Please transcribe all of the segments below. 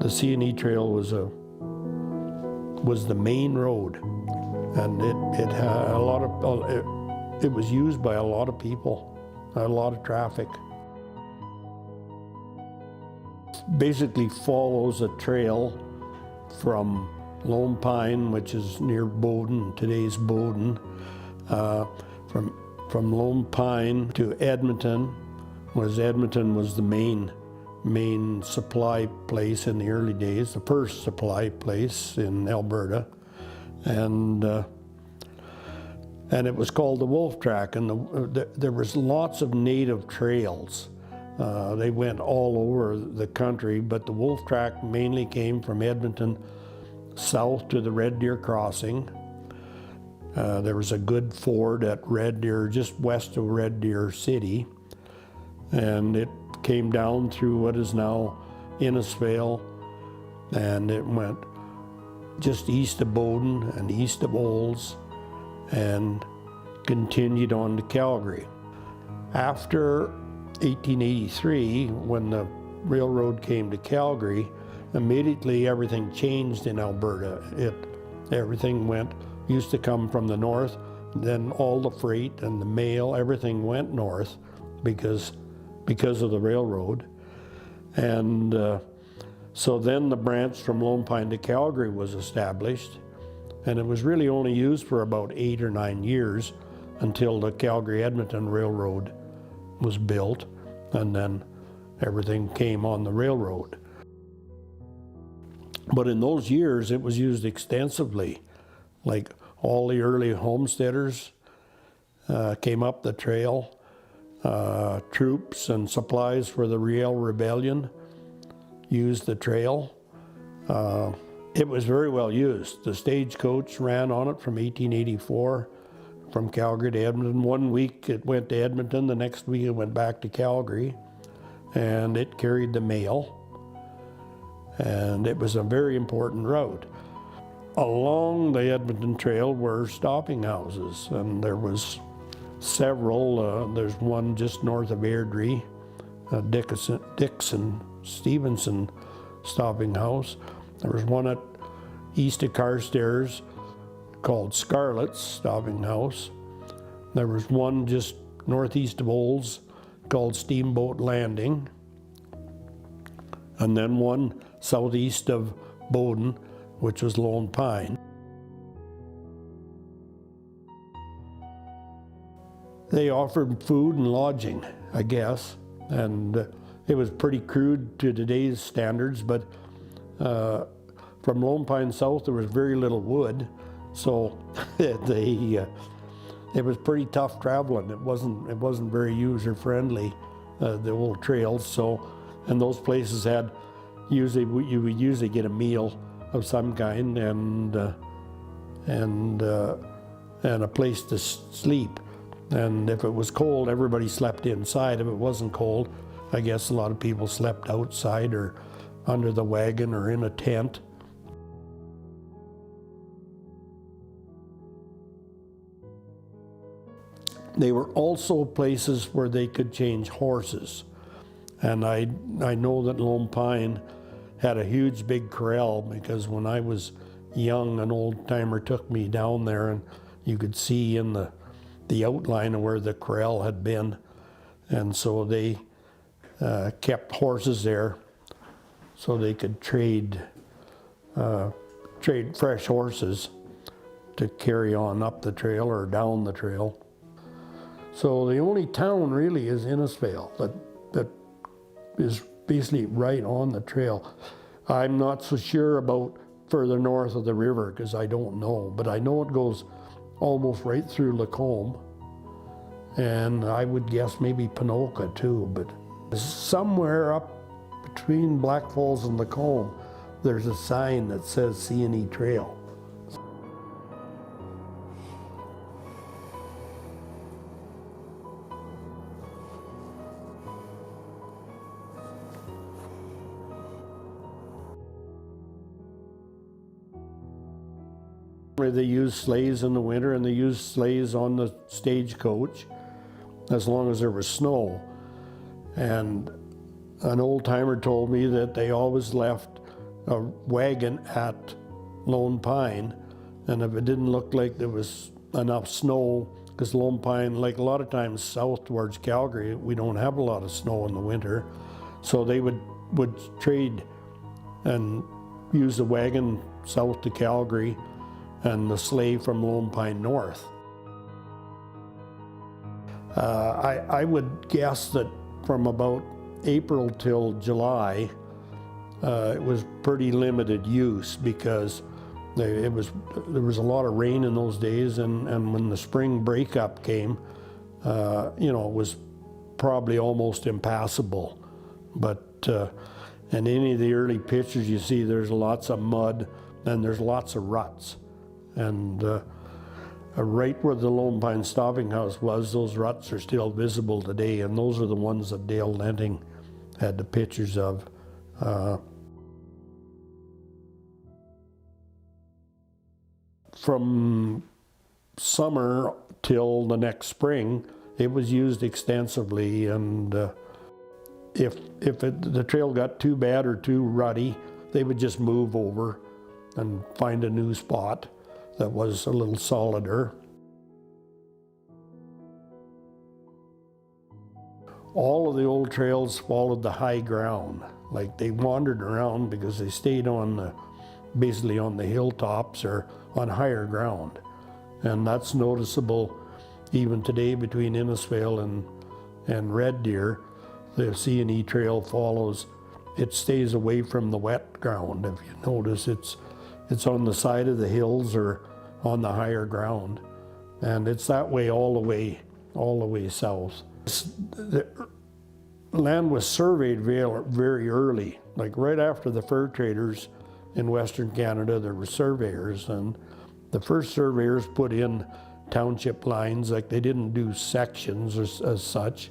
The C&E Trail was the main road, and it had a lot of, it was used by a lot of people, a lot of traffic. Basically follows a trail from Lone Pine, which is near Bowden, today's Bowden, from Lone Pine to Edmonton. Edmonton was the main supply place in the early days, the first supply place in Alberta, and it was called the Wolf Track, and there was lots of native trails. They went all over the country, but the Wolf Track mainly came from Edmonton south to the Red Deer Crossing. There was a good ford at Red Deer, just west of Red Deer City, and it came down through what is now Innisfail, and it went just east of Bowden and east of Olds and continued on to Calgary. After 1883, when the railroad came to Calgary, immediately everything changed in Alberta. Everything used to come from the north, then all the freight and the mail, everything went north because of the railroad. And so then the branch from Lone Pine to Calgary was established, and it was really only used for about 8 or 9 years until the Calgary-Edmonton Railroad was built, and then everything came on the railroad. But in those years it was used extensively. Like all the early homesteaders came up the trail. Troops and supplies for the Riel Rebellion used the trail. It was very well used. The stagecoach ran on it from 1884 from Calgary to Edmonton. 1 week it went to Edmonton, the next week it went back to Calgary, and it carried the mail. And it was a very important route. Along the Edmonton Trail were stopping houses, and there was several. There's one just north of Airdrie, Dixon Stevenson stopping house. There was one at east of Carstairs called Scarlett's stopping house. There was one just northeast of Olds called Steamboat Landing, and then one southeast of Bowden, which was Lone Pine. They offered food and lodging, I guess, and it was pretty crude to today's standards, but from Lone Pine south there was very little wood, so it was pretty tough traveling. It wasn't very user-friendly, the old trails. So, and those places had you would usually get a meal of some kind and a place to sleep. And if it was cold, everybody slept inside. If it wasn't cold, I guess a lot of people slept outside or under the wagon or in a tent. They were also places where they could change horses. And I know that Lone Pine had a huge big corral, because when I was young, an old timer took me down there, and you could see in the outline of where the corral had been. And so they kept horses there so they could trade fresh horses to carry on up the trail or down the trail. So the only town really is Innisfail that is basically right on the trail. I'm not so sure about further north of the river because I don't know, but I know it goes almost right through Lacombe, and I would guess maybe Ponoka too, but somewhere up between Black Falls and Lacombe there's a sign that says C&E Trail. They use sleighs in the winter, and they use sleighs on the stagecoach as long as there was snow. And an old timer told me that they always left a wagon at Lone Pine, and if it didn't look like there was enough snow, because Lone Pine, like a lot of times south towards Calgary, we don't have a lot of snow in the winter, so they would trade and use the wagon south to Calgary and the sleigh from Lone Pine north. I would guess that from about April till July, it was pretty limited use, because there was a lot of rain in those days, and when the spring breakup came, it was probably almost impassable. But in any of the early pictures you see, there's lots of mud and there's lots of ruts. And right where the Lone Pine Stopping House was, those ruts are still visible today, and those are the ones that Dale Lenting had the pictures of. From summer till the next spring, it was used extensively, and if the trail got too bad or too rutty, they would just move over and find a new spot that was a little solider. All of the old trails followed the high ground. Like, they wandered around because they stayed basically on the hilltops or on higher ground. And that's noticeable even today between Innisfail and Red Deer. The C&E Trail follows, it stays away from the wet ground. If you notice, it's on the side of the hills or on the higher ground. And it's that way all the way south. The land was surveyed very early, like right after the fur traders in Western Canada. There were surveyors, and the first surveyors put in township lines. Like, they didn't do sections as such,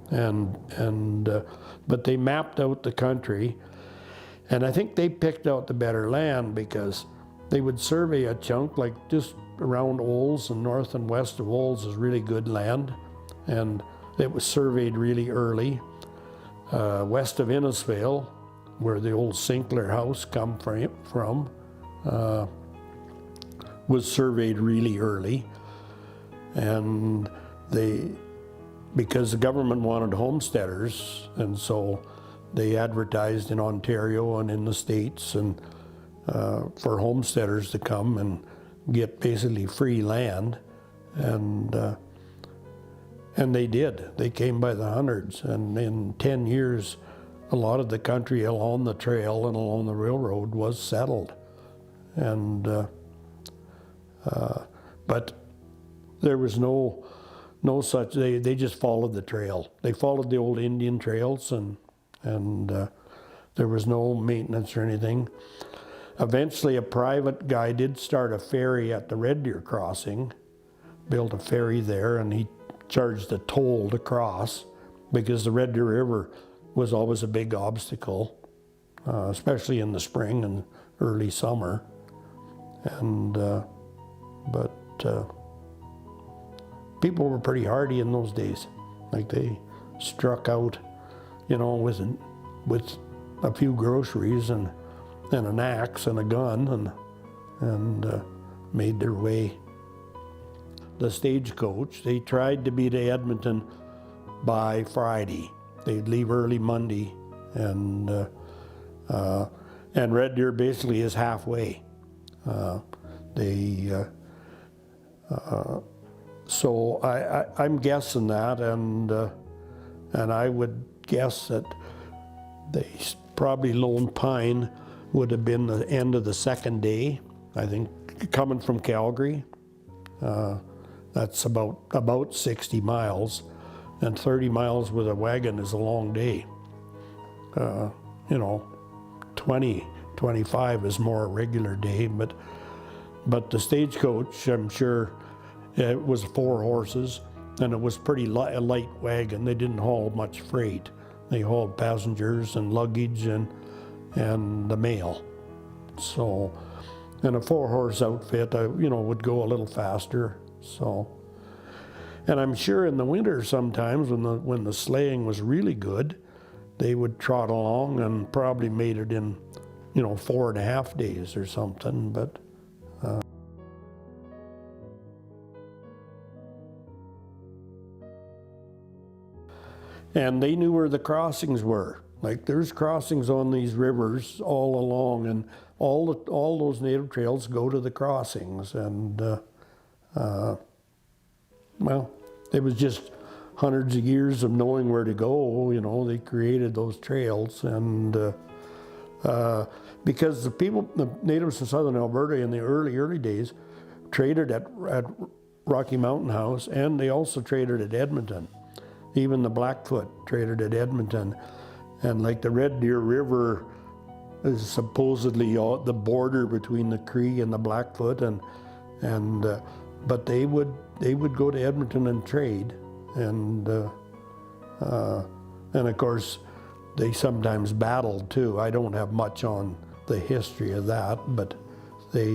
but they mapped out the country, and I think they picked out the better land, because they would survey a chunk like just around Olds, and north and west of Olds is really good land, and it was surveyed really early. West of Innisfail, where the old Sinclair house come from, was surveyed really early. And because the government wanted homesteaders, and so they advertised in Ontario and in the States and for homesteaders to come and get basically free land. And they did. They came by the hundreds, and in 10 years, a lot of the country along the trail and along the railroad was settled. But there was no such, they just followed the trail. They followed the old Indian trails, and there was no maintenance or anything. Eventually, a private guy did start a ferry at the Red Deer crossing, built a ferry there, and he charged a toll to cross, because the Red Deer River was always a big obstacle, especially in the spring and early summer. But people were pretty hardy in those days. Like, they struck out, with a few groceries and an axe and a gun, and made their way. The stagecoach, they tried to be to Edmonton by Friday. They'd leave early Monday, and Red Deer basically is halfway. So I'm guessing that, and I would guess that probably Lone Pine would have been the end of the second day. I think coming from Calgary. That's about 60 miles, and 30 miles with a wagon is a long day. 25 is more a regular day, but the stagecoach, I'm sure, it was 4 horses, and it was pretty a light wagon. They didn't haul much freight. They hauled passengers and luggage and the mail. So, and a 4-horse outfit, would go a little faster. So, and I'm sure in the winter sometimes when the sleighing was really good, they would trot along and probably made it in, 4.5 days or something, but and they knew where the crossings were. Like, there's crossings on these rivers all along, and all those native trails go to the crossings. And well, it was just hundreds of years of knowing where to go. They created those trails, and because the natives in southern Alberta in the early days traded at Rocky Mountain House, and they also traded at Edmonton. Even the Blackfoot traded at Edmonton. And like the Red Deer River is supposedly the border between the Cree and the Blackfoot, but they would go to Edmonton and trade, and of course they sometimes battled too. I don't have much on the history of that, but they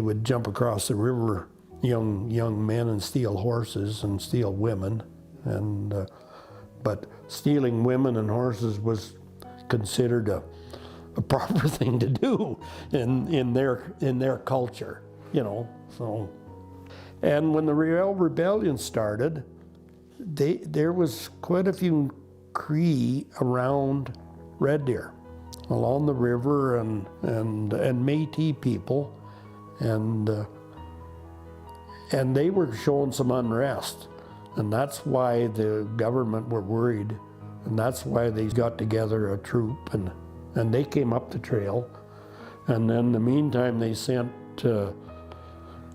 would jump across the river, young men, and steal horses and steal women. And but stealing women and horses was considered a proper thing to do in their culture, So, and when the Riel Rebellion started, there was quite a few Cree around Red Deer, along the river, and Métis people, and they were showing some unrest. And that's why the government were worried, and that's why they got together a troop, and they came up the trail. And then in the meantime, they sent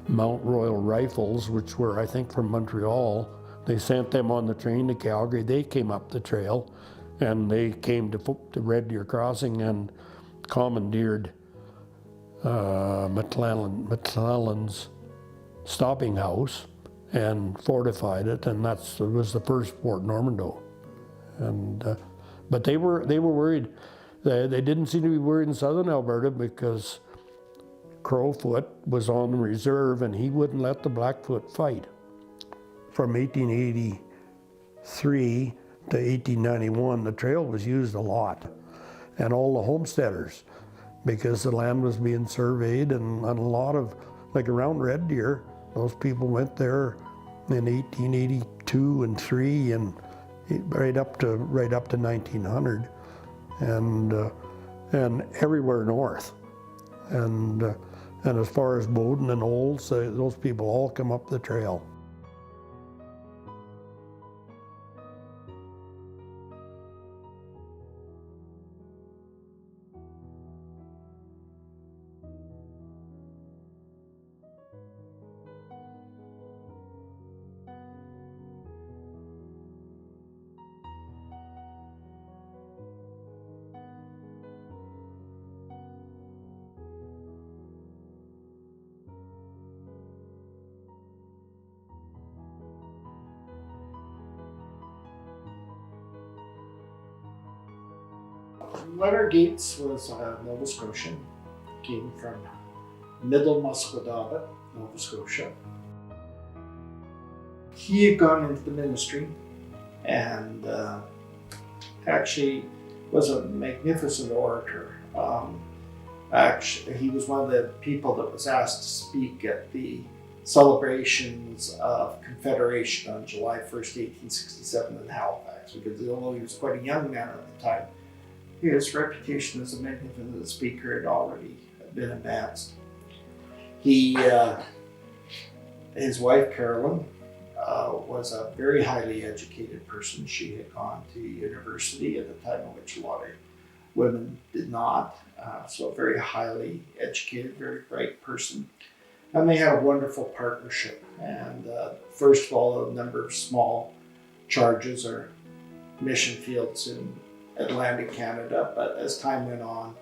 Mount Royal Rifles, which were, I think, from Montreal. They sent them on the train to Calgary. They came up the trail, and they came to Red Deer Crossing and commandeered McClellan's stopping house and fortified it, and it was the first Fort Normandeau. And but they were worried. They didn't seem to be worried in southern Alberta, because Crowfoot was on reserve, and he wouldn't let the Blackfoot fight. From 1883 to 1891, the trail was used a lot, and all the homesteaders, because the land was being surveyed, and a lot of, like around Red Deer, those people went there in 1882 and 3, and right up to 1900, and everywhere north, and as far as Bowden and Olds, those people all come up the trail. Leonard Gaetz was a Nova Scotian, came from Middle Musquodoboit, Nova Scotia. He had gone into the ministry, and actually was a magnificent orator. Actually, he was one of the people that was asked to speak at the celebrations of Confederation on July 1st, 1867 in Halifax, because although he was quite a young man at the time, his reputation as a magnificent speaker had already been advanced. His wife, Carolyn, was a very highly educated person. She had gone to university at a time in which a lot of women did not. So a very highly educated, very bright person. And they had a wonderful partnership. And first of all, a number of small charges or mission fields in Atlantic Canada, but as time went on,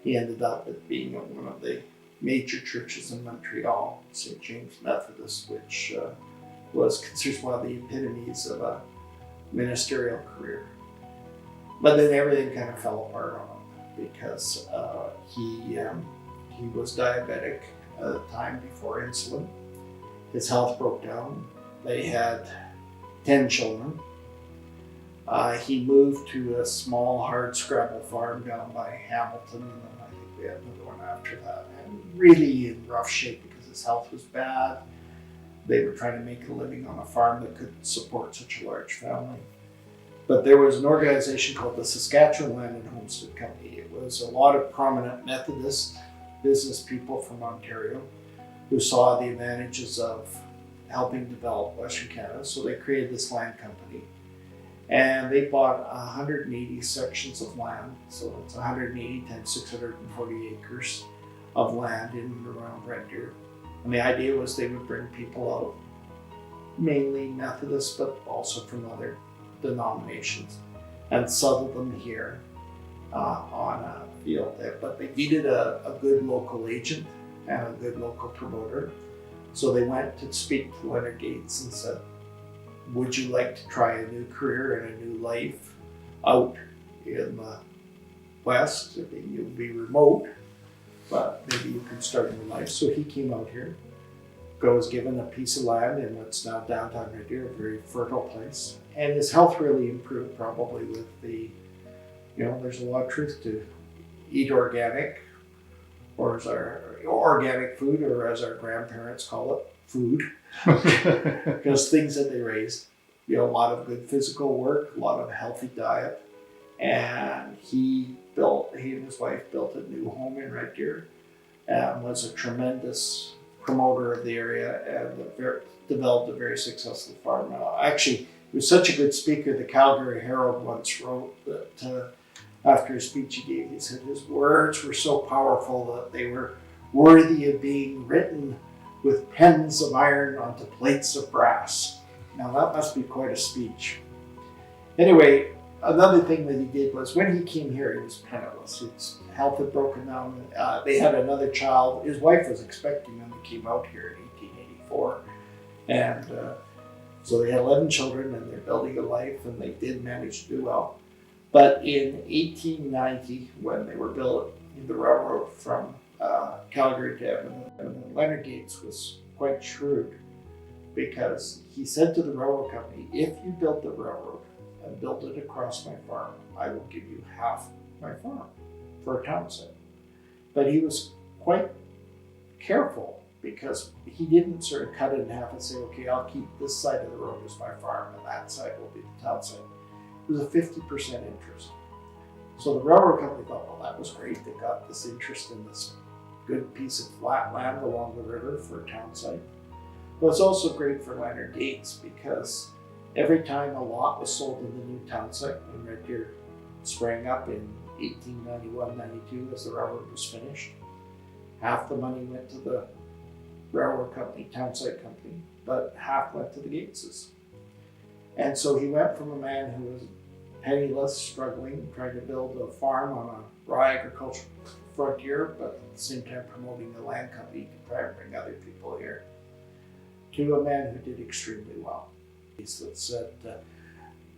he ended up at being at one of the major churches in Montreal, St. James Methodist, which was considered one of the epitomes of a ministerial career. But then everything kind of fell apart on him, because he was diabetic at the time before insulin. His health broke down. They had 10 children. He moved to a small hard scrabble farm down by Hamilton, and then I think we had another one after that. And really in rough shape because his health was bad. They were trying to make a living on a farm that couldn't support such a large family. But there was an organization called the Saskatchewan Land and Homestead Company. It was a lot of prominent Methodist business people from Ontario who saw the advantages of helping develop Western Canada. So they created this land company. And they bought 180 sections of land. So it's 180 times 640 acres of land in and around Red Deer. And the idea was they would bring people out, mainly Methodist, but also from other denominations, and settle them here on a field. But they needed a good local agent and a good local promoter. So they went to speak to Leonard Gaetz and said, would you like to try a new career and a new life out in the West? You'll be remote, but maybe you can start a new life. So he came out here, was given a piece of land in what's now downtown Red Deer, a very fertile place. And his health really improved, probably with the, there's a lot of truth to eat organic, or as our organic food, or as our grandparents call it, food. Because things that they raised, a lot of good physical work, a lot of healthy diet. And he and his wife built a new home in Red Deer, and was a tremendous promoter of the area, and developed a very successful farm. Actually, he was such a good speaker, the Calgary Herald once wrote that after a speech he gave, he said his words were so powerful that they were worthy of being written with pens of iron onto plates of brass. Now that must be quite a speech. Anyway, another thing that he did was when he came here, he was penniless. His health had broken down. They had another child. His wife was expecting when he came out here in 1884. And so they had 11 children, and they're building a life, and they did manage to do well. But in 1890, when they were building the railroad from Calgary to Edmonton, Leonard Gaetz was quite shrewd, because he said to the railroad company, if you build the railroad and build it across my farm, I will give you half my farm for a town site. But he was quite careful, because he didn't sort of cut it in half and say, okay, I'll keep this side of the road as my farm and that side will be the town site. It was a 50% interest. So the railroad company thought, well, that was great. They got this interest in this good piece of flat land along the river for a town site. But it's also great for Leonard Gaetz, because every time a lot was sold in the new town site, when Red Deer sprang up in 1891-92 as the railroad was finished, half the money went to the railroad company, town site company, but half went to the Gaetzes. And so he went from a man who was penniless, struggling, trying to build a farm on a raw agricultural frontier, but at the same time promoting a land company to try and bring other people here, to a man who did extremely well. He said,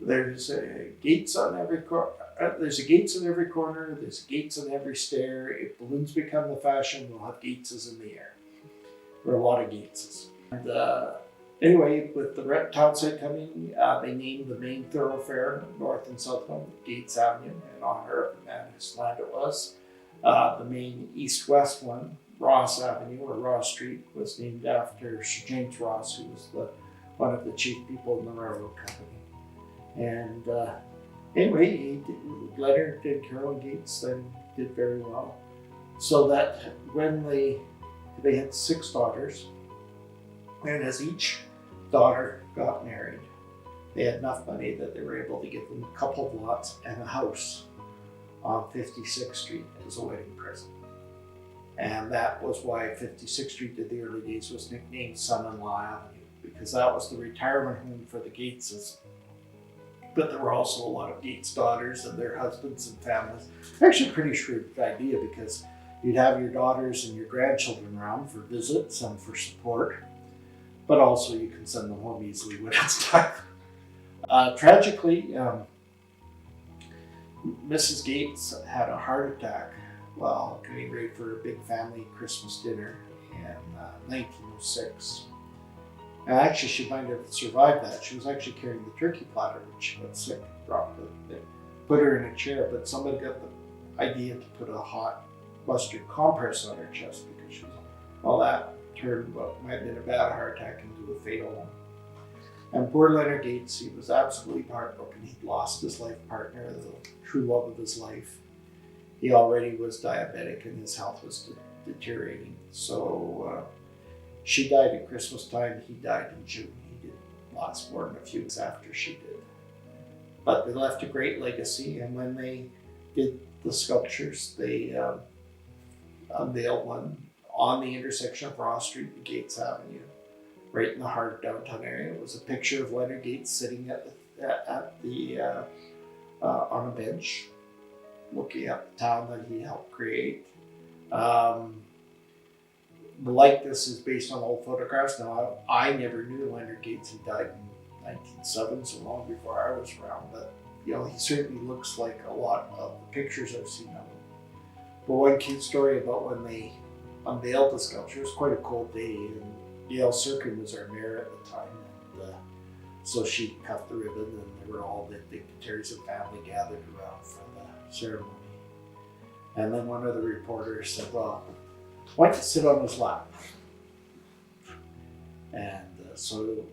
there's a Gaetz on every corner. There's a Gaetz in every corner. There's a Gaetz on every stair. If balloons become the fashion, we'll have Gaetzes in the air. There are a lot of Gaetzes. And anyway, with the town site coming, they named the main thoroughfare, north and south one, Gaetz Avenue, in honor of the man whose land it was. The main east-west one, Ross Avenue or Ross Street, was named after Sir James Ross, who was one of the chief people in the railroad company. And anyway, Leonard and Carolyn Gaetz then did very well. So that when they had 6 daughters, and as each daughter got married, they had enough money that they were able to give them a couple of lots and a house on 56th Street as a wedding present. And that was why 56th Street in the early days was nicknamed Son-in-Law Avenue, because that was the retirement home for the Gaetzes. But there were also a lot of Gaetz daughters and their husbands and families. Actually a pretty shrewd idea, because you'd have your daughters and your grandchildren around for visits and for support, but also you can send them home easily when it's time. Tragically, Mrs. Gaetz had a heart attack while getting ready for a big family Christmas dinner in 1906. And actually, she might have survived that. She was actually carrying the turkey platter when she got sick, dropped it. They put her in a chair, but somebody got the idea to put a hot mustard compress on her chest because she was, well, that turned what might have been a bad heart attack into a fatal one. And poor Leonard Gaetz, he was absolutely heartbroken. He'd lost his life partner, the true love of his life. He already was diabetic and his health was deteriorating. So she died at Christmas time. He died in June. He did last more than a few weeks after she did. But they left a great legacy. And when they did the sculptures, they unveiled one on the intersection of Ross Street and Gates Avenue, right in the heart of downtown area. It was a picture of Leonard Gaetz sitting on a bench, looking at the town that he helped create. The likeness is based on old photographs. Now, I never knew Leonard Gaetz. He died in 1907, so long before I was around. But he certainly looks like a lot of the pictures I've seen of him. But one cute story about when they unveiled the sculpture, it was quite a cold day, and Gail Sirkin was our mayor at the time, and so she cut the ribbon, and there were all the dignitaries and family gathered around for the ceremony. And then one of the reporters said, well, why don't you sit on his lap? And so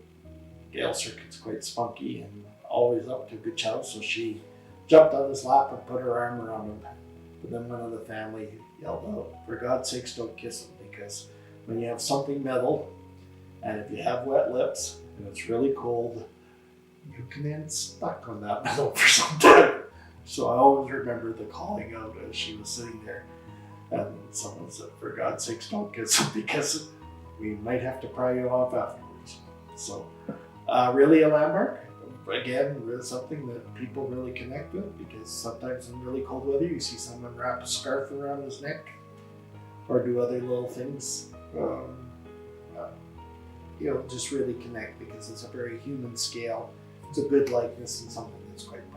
Gail Sirkin's quite spunky and always up to a good chow, so she jumped on his lap and put her arm around him. But then one of the family yelled out, for God's sakes, don't kiss him, because when you have something metal, and if you have wet lips, and it's really cold, you can end stuck on that metal for some time. So I always remember the calling out as she was sitting there, and someone said, for God's sakes, don't kiss him, because we might have to pry you off afterwards. So really a landmark. Again, really something that people really connect with, because sometimes in really cold weather you see someone wrap a scarf around his neck or do other little things, just really connect, because it's a very human scale. It's a good likeness and something that's quite